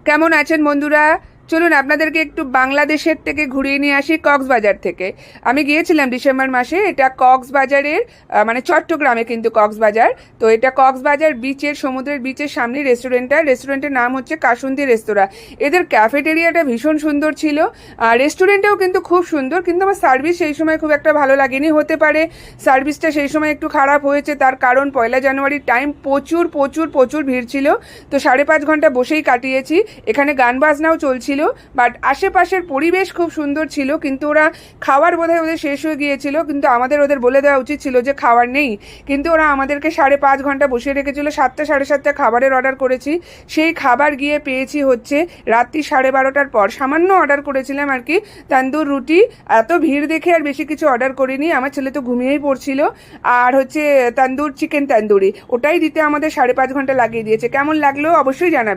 কেমন আছেন বন্ধুরা? চলুন আপনাদেরকে একটু বাংলাদেশের থেকে ঘুরিয়ে নিয়ে আসি, কক্সবাজার থেকে। আমি গিয়েছিলাম ডিসেম্বর মাসে। এটা কক্সবাজারের মানে চট্টগ্রামে কিন্তু কক্সবাজার। তো এটা কক্সবাজার বিচের, সমুদ্রের বিচের সামনে রেস্টুরেন্টের নাম হচ্ছে কাসুন্দি রেস্তোরাঁ। এদের ক্যাফেটেরিয়াটা ভীষণ সুন্দর ছিল, আর রেস্টুরেন্টটাও কিন্তু খুব সুন্দর, কিন্তু আমার সার্ভিস সেই সময় খুব একটা ভালো লাগেনি। হতে পারে সার্ভিসটা সেই সময় একটু খারাপ হয়েছে, তার কারণ 1 জানুয়ারির টাইম, প্রচুর প্রচুর প্রচুর ভিড় ছিল। তো 5.5 ঘন্টা বসেই কাটিয়েছি। এখানে গান বাজনাও চলছিল, বাট আশেপাশের পরিবেশ খুব সুন্দর ছিল। কিন্তু ওরা খাবার বোধহয় ওদের শেষ হয়ে গিয়েছিল, কিন্তু ওদের বলে দেওয়া উচিত ছিল যে খাবার নেই। কিন্তু ওরা আমাদেরকে 5.5 ঘন্টা বসিয়ে রেখেছিল। 7টা 7:30 খাবারের অর্ডার করেছি, সেই খাবার গিয়ে পেয়েছি হচ্ছে রাত্রি 12:30টার পর। সামান্য অর্ডার করেছিলাম আর কি, তন্দুর রুটি। এত ভিড় দেখে আর বেশি কিছু অর্ডার করিনি, আমার ছেলে তো ঘুমিয়েই পড়ছিল। আর হচ্ছে তন্দুর চিকেন তন্দুরি, ওটাই দিতে আমাদের 5.5 ঘন্টা লাগিয়ে দিয়েছে। কেমন লাগলো অবশ্যই জানাবেন।